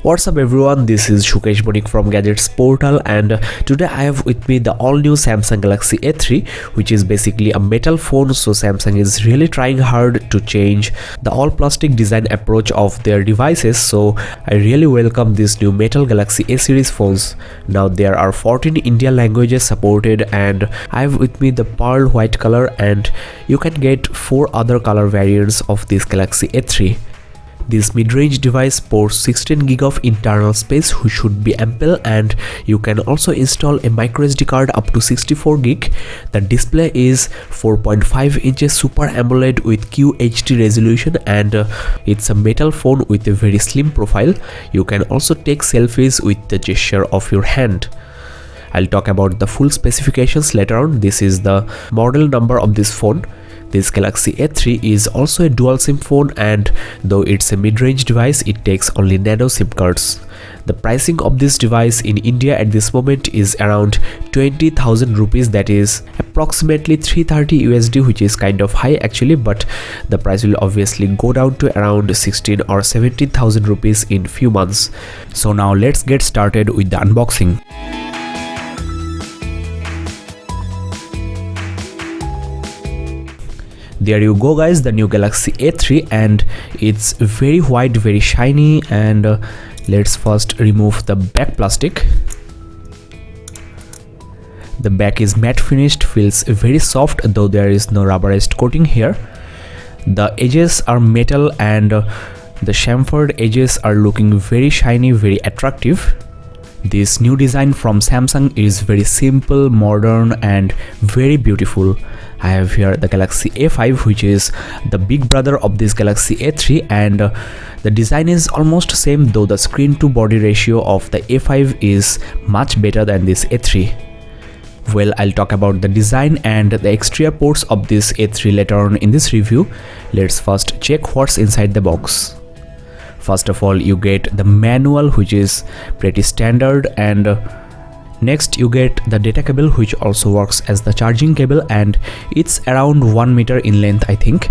What's up everyone, this is Shukesh Bonik from Gadgets Portal, and today I have with me the all new Samsung Galaxy A3, which is basically a metal phone. So Samsung is really trying hard to change the all plastic design approach of their devices. So I really welcome these new metal Galaxy A series phones. Now there are 14 Indian languages supported, and I have with me the pearl white color, and you can get 4 other color variants of this Galaxy A3. This mid-range device sports 16GB of internal space, which should be ample, and you can also install a microSD card up to 64GB. The display is 4.5 inches Super AMOLED with QHD resolution, and it's a metal phone with a very slim profile. You can also take selfies with the gesture of your hand. I'll talk about the full specifications later on. This is the model number of this phone. This Galaxy A3 is also a dual SIM phone, and though it's a mid-range device, it takes only nano SIM cards. The pricing of this device in India at this moment is around 20,000 rupees, that is approximately 330 USD, which is kind of high actually, but the price will obviously go down to around 16 or 17,000 rupees in few months. So now let's get started with the unboxing. There you go guys, the new Galaxy A3, and it's very white, very shiny. And let's first remove the back plastic. The back is matte finished, feels very soft, though there is no rubberized coating here. The edges are metal, and the chamfered edges are looking very shiny, very attractive. This new design from Samsung is very simple, modern, and very beautiful. I have here the Galaxy A5, which is the big brother of this Galaxy A3, and the design is almost same, though the screen to body ratio of the A5 is much better than this A3. Well, I'll talk about the design and the exterior ports of this A3 later on in this review. Let's first check what's inside the box. First of all, you get the manual, which is pretty standard, and next you get the data cable, which also works as the charging cable, and it's around 1 meter in length, I think.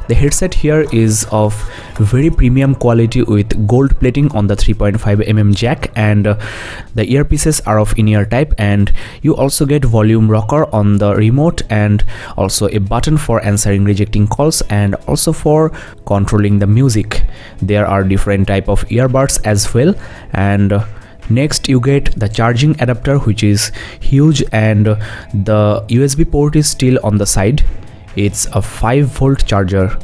The headset here is of very premium quality with gold plating on the 3.5mm jack, and the earpieces are of in-ear type, and you also get volume rocker on the remote, and also a button for answering rejecting calls, and also for controlling the music. There are different type of earbuds as well, and next you get the charging adapter, which is huge, and the USB port is still on the side. It's a 5-volt charger.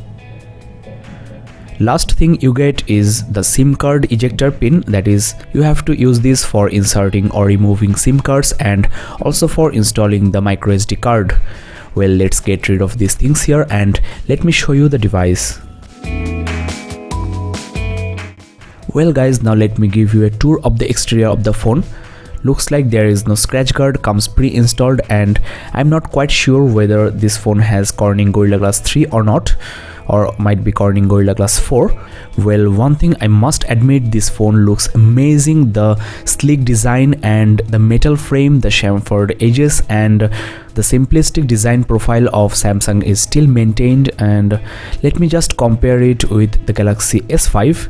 Last thing you get is the SIM card ejector pin, that is, you have to use this for inserting or removing SIM cards, and also for installing the microSD card. Well, let's get rid of these things here, and let me show you the device. Well guys, now let me give you a tour of the exterior of the phone. Looks like there is no scratch guard, comes pre-installed, and I'm not quite sure whether this phone has Corning Gorilla Glass 3 or not, or might be Corning Gorilla Glass 4. Well, one thing I must admit, this phone looks amazing. The sleek design and the metal frame, the chamfered edges, and the simplistic design profile of Samsung is still maintained. And let me just compare it with the Galaxy S5.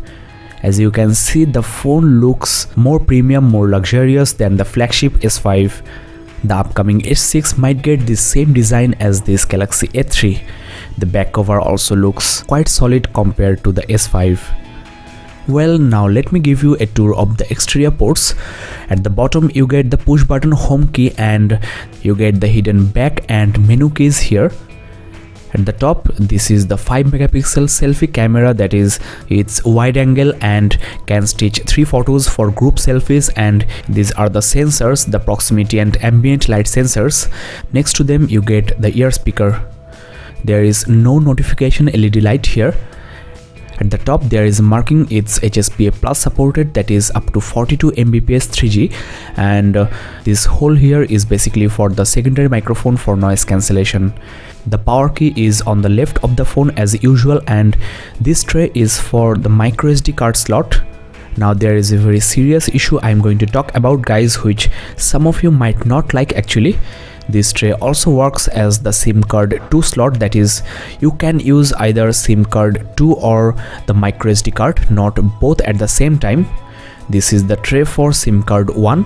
As you can see, the phone looks more premium, more luxurious than the flagship S5. The upcoming S6 might get the same design as this Galaxy A3. The back cover also looks quite solid compared to the S5. Well, now let me give you a tour of the exterior ports. At the bottom you get the push button home key, and you get the hidden back and menu keys here. At the top, this is the 5-megapixel selfie camera, that is, it's wide angle and can stitch 3 photos for group selfies, and these are the sensors, the proximity and ambient light sensors. Next to them you get the ear speaker. There is no notification LED light here. At the top there is marking it's HSPA Plus supported, that is up to 42 Mbps 3G, and this hole here is basically for the secondary microphone for noise cancellation. The power key is on the left of the phone as usual, and this tray is for the microSD card slot. Now there is a very serious issue I'm going to talk about, guys, which some of you might not like actually. This tray also works as the SIM card 2 slot, that is, you can use either SIM card 2 or the microSD card, not both at the same time. This is the tray for SIM card 1.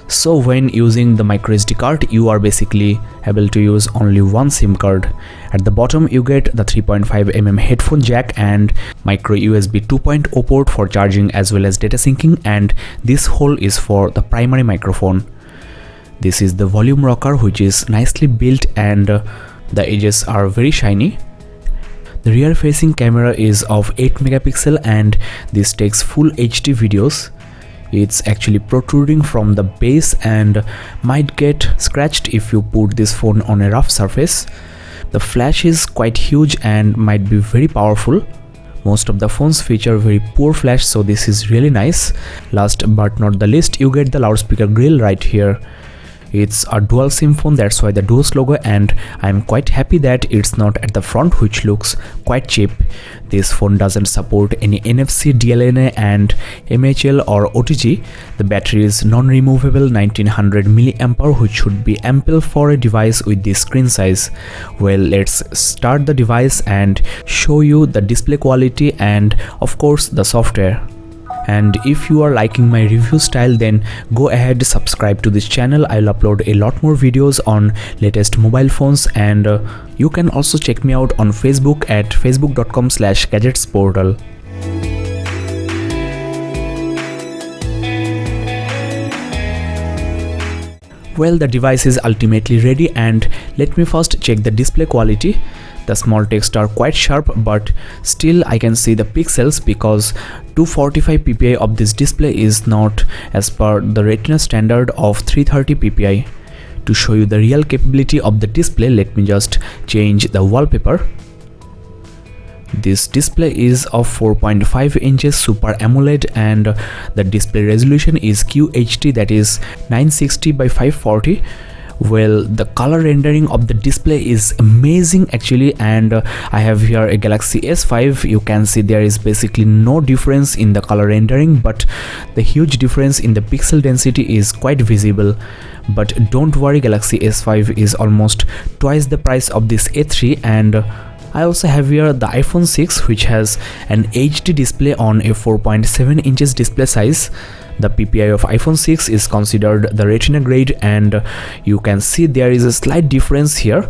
So when using the microSD card, you are basically able to use only one SIM card. At the bottom you get the 3.5mm headphone jack and micro USB 2.0 port for charging as well as data syncing, and this hole is for the primary microphone. This is the volume rocker, which is nicely built and the edges are very shiny. The rear facing camera is of 8 megapixel and this takes full HD videos. It's actually protruding from the base and might get scratched if you put this phone on a rough surface. The flash is quite huge and might be very powerful. Most of the phones feature very poor flash, so this is really nice. Last but not the least, you get the loudspeaker grill right here. It's a dual SIM phone, that's why the duos logo, and I'm quite happy that it's not at the front, which looks quite cheap. This phone doesn't support any NFC, DLNA and MHL or OTG. The battery is non-removable 1900 mAh, which should be ample for a device with this screen size. Well, let's start the device and show you the display quality and of course the software. And if you are liking my review style, then go ahead, subscribe to this channel. I'll upload a lot more videos on latest mobile phones, and you can also check me out on Facebook at facebook.com/gadgetsportal. Well, the device is ultimately ready, and let me first check the display quality. The small text are quite sharp, but still I can see the pixels because 245 ppi of this display is not as per the Retina standard of 330 ppi. To show you the real capability of the display, let me just change the wallpaper. This display is of 4.5 inches Super AMOLED and the display resolution is QHD, that is 960 by 540. Well, the color rendering of the display is amazing actually, and I have here a Galaxy S5. You can see there is basically no difference in the color rendering, but the huge difference in the pixel density is quite visible. But don't worry, Galaxy S5 is almost twice the price of this A3, and I also have here the iPhone 6, which has an HD display on a 4.7 inches display size. The PPI of iPhone 6 is considered the Retina grade, and you can see there is a slight difference here,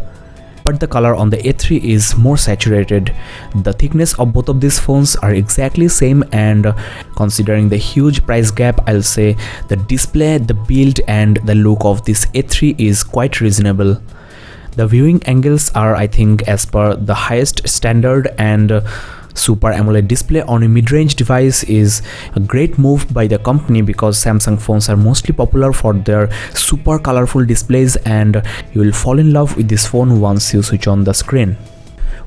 but the color on the A3 is more saturated. The thickness of both of these phones are exactly same, and considering the huge price gap, I'll say the display, the build and the look of this A3 is quite reasonable. The viewing angles are, I think, as per the highest standard, and Super AMOLED display on a mid-range device is a great move by the company because Samsung phones are mostly popular for their super colorful displays, and you will fall in love with this phone once you switch on the screen.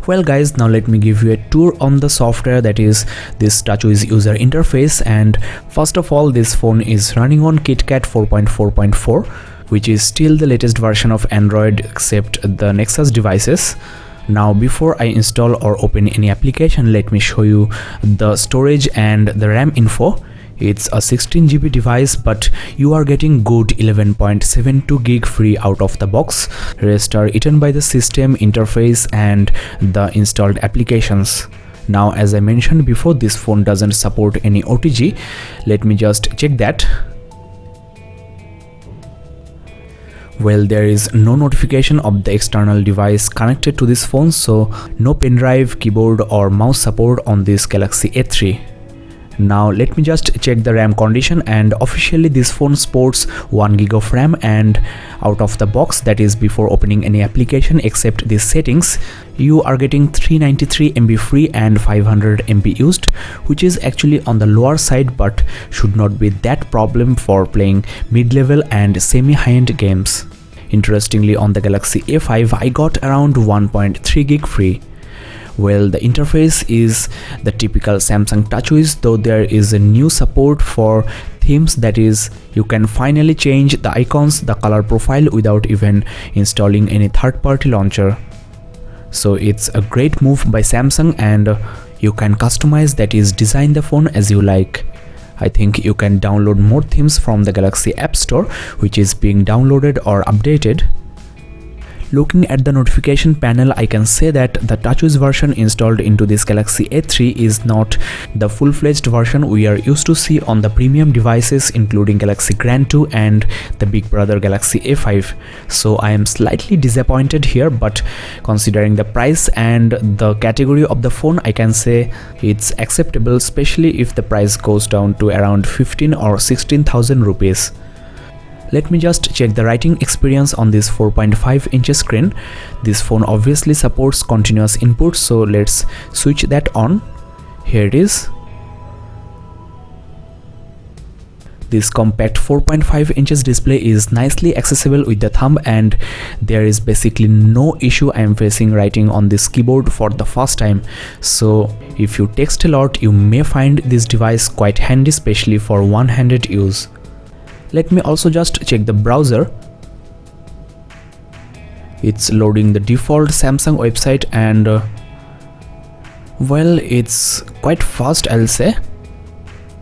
Well guys, now let me give you a tour on the software, that is this TouchWiz user interface. And first of all, this phone is running on KitKat 4.4.4, which is still the latest version of Android except the Nexus devices. Now before I install or open any application, let me show you the storage and the RAM info. It's a 16GB device, but you are getting good 11.72 gig free out of the box. Rest are eaten by the system, interface and the installed applications. Now as I mentioned before, this phone doesn't support any OTG. Let me just check that. Well, there is no notification of the external device connected to this phone, so no pen drive, keyboard or mouse support on this Galaxy A3. Now let me just check the RAM condition, and officially this phone sports 1GB of RAM, and out of the box, that is before opening any application except these settings, you are getting 393 MB free and 500 MB used, which is actually on the lower side but should not be that problem for playing mid-level and semi-high-end games. Interestingly, on the Galaxy A5 I got around 1.3 gig free. Well, the interface is the typical Samsung TouchWiz, though there is a new support for themes, that is, you can finally change the icons, the color profile without even installing any third-party launcher. So it's a great move by Samsung, and you can customize, that is, design the phone as you like. I think you can download more themes from the Galaxy App Store, which is being downloaded or updated. Looking at the notification panel, I can say that the TouchWiz version installed into this Galaxy A3 is not the full-fledged version we are used to see on the premium devices including Galaxy Grand 2 and the big brother Galaxy A5. So I am slightly disappointed here, but considering the price and the category of the phone, I can say it's acceptable, especially if the price goes down to around 15 or 16,000 rupees. Let me just check the writing experience on this 4.5 inch screen. This phone obviously supports continuous input, so let's switch that on. Here it is. This compact 4.5 inches display is nicely accessible with the thumb, and there is basically no issue I am facing writing on this keyboard for the first time. So if you text a lot, you may find this device quite handy, especially for one-handed use. Let me also just check the browser. It's loading the default Samsung website, and well, it's quite fast, I'll say.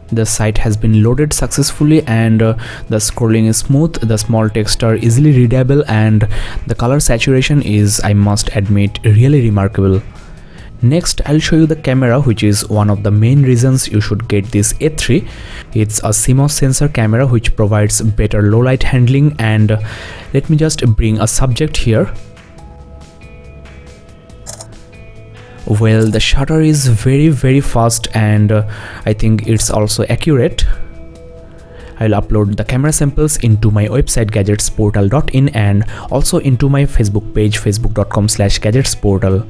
The site has been loaded successfully, and the scrolling is smooth, the small text are easily readable, and the color saturation is, I must admit, really remarkable. Next, I'll show you the camera, which is one of the main reasons you should get this A3. It's a CMOS sensor camera which provides better low light handling, and let me just bring a subject here. Well, the shutter is very fast, and I think it's also accurate. I'll upload the camera samples into my website gadgetsportal.in and also into my Facebook page facebook.com/gadgetsportal.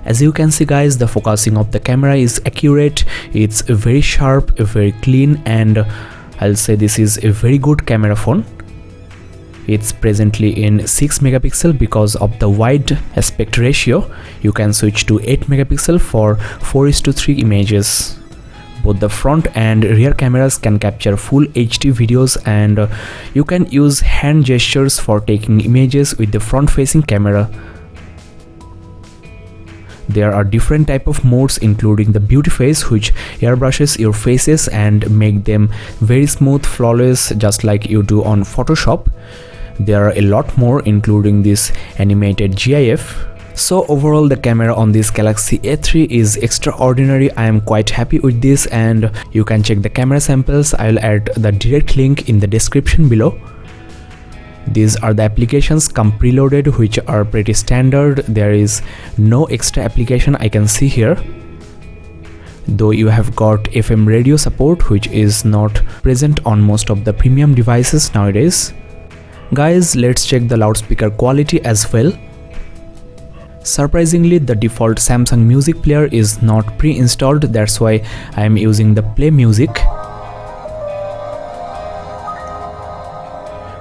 As you can see guys, the focusing of the camera is accurate, it's very sharp, very clean, and I'll say this is a very good camera phone. It's presently in 6 megapixel because of the wide aspect ratio. You can switch to 8 megapixel for 4:3 images. Both the front and rear cameras can capture full HD videos, and you can use hand gestures for taking images with the front facing camera. There are different type of modes, including the beauty face, which airbrushes your faces and make them very smooth, flawless, just like you do on Photoshop. There are a lot more, including this animated GIF. So overall, the camera on this Galaxy A3 is extraordinary. I am quite happy with this, and you can check the camera samples. I'll add the direct link in the description below. These are the applications come preloaded, which are pretty standard. There is no extra application I can see here, though you have got FM radio support, which is not present on most of the premium devices nowadays. Guys, let's check the loudspeaker quality as well. Surprisingly, the default Samsung music player is not pre-installed, that's why I am using the Play Music.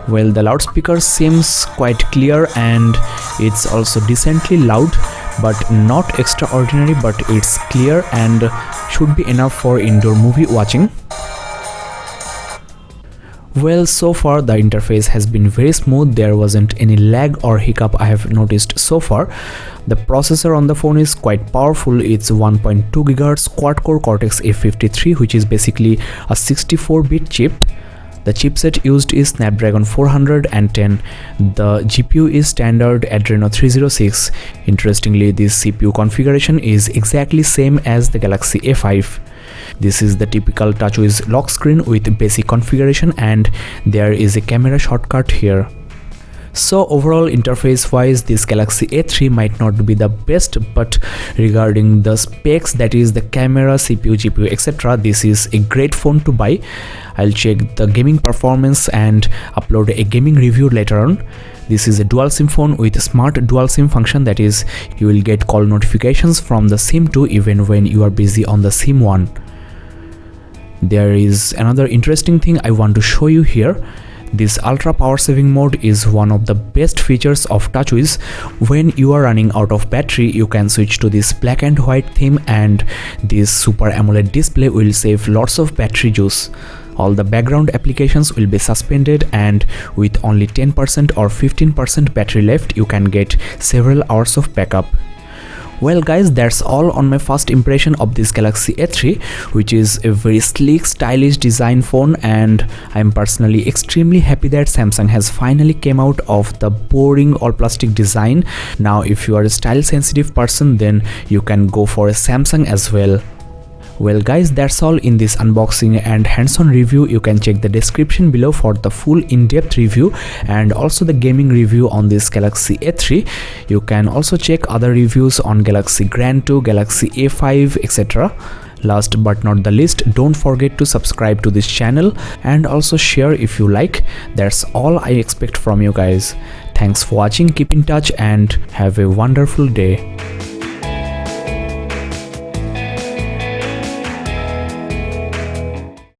Well, the loudspeaker seems quite clear, and it's also decently loud, but not extraordinary, but it's clear and should be enough for indoor movie watching. Well, so far the interface has been very smooth. There wasn't any lag or hiccup I have noticed so far. The processor on the phone is quite powerful. It's 1.2 GHz quad-core Cortex A53, which is basically a 64-bit chip. The chipset used is Snapdragon 410. The GPU is standard Adreno 306. Interestingly, this CPU configuration is exactly same as the Galaxy A5. This is the typical TouchWiz lock screen with basic configuration, and there is a camera shortcut here. So overall, interface wise, this Galaxy A3 might not be the best, but regarding the specs, that is the camera, CPU, GPU, etc., this is a great phone to buy. I'll check the gaming performance and upload a gaming review later on. This is a dual SIM phone with a smart dual SIM function, that is, you will get call notifications from the SIM 2 even when you are busy on the SIM 1. There is another interesting thing I want to show you here. This ultra power saving mode is one of the best features of TouchWiz. When you are running out of battery, you can switch to this black and white theme, and this Super AMOLED display will save lots of battery juice. All the background applications will be suspended, and with only 10% or 15% battery left, you can get several hours of backup. Well guys, that's all on my first impression of this Galaxy A3, which is a very sleek, stylish design phone, and I'm personally extremely happy that Samsung has finally came out of the boring all plastic design. Now if you are a style sensitive person, then you can go for a Samsung as well. Well guys, that's all in this unboxing and hands-on review. You can check the description below for the full in-depth review and also the gaming review on this Galaxy A3. You can also check other reviews on Galaxy Grand 2, Galaxy A5, etc. Last but not the least, don't forget to subscribe to this channel and also share if you like. That's all I expect from you guys. Thanks for watching, keep in touch and have a wonderful day.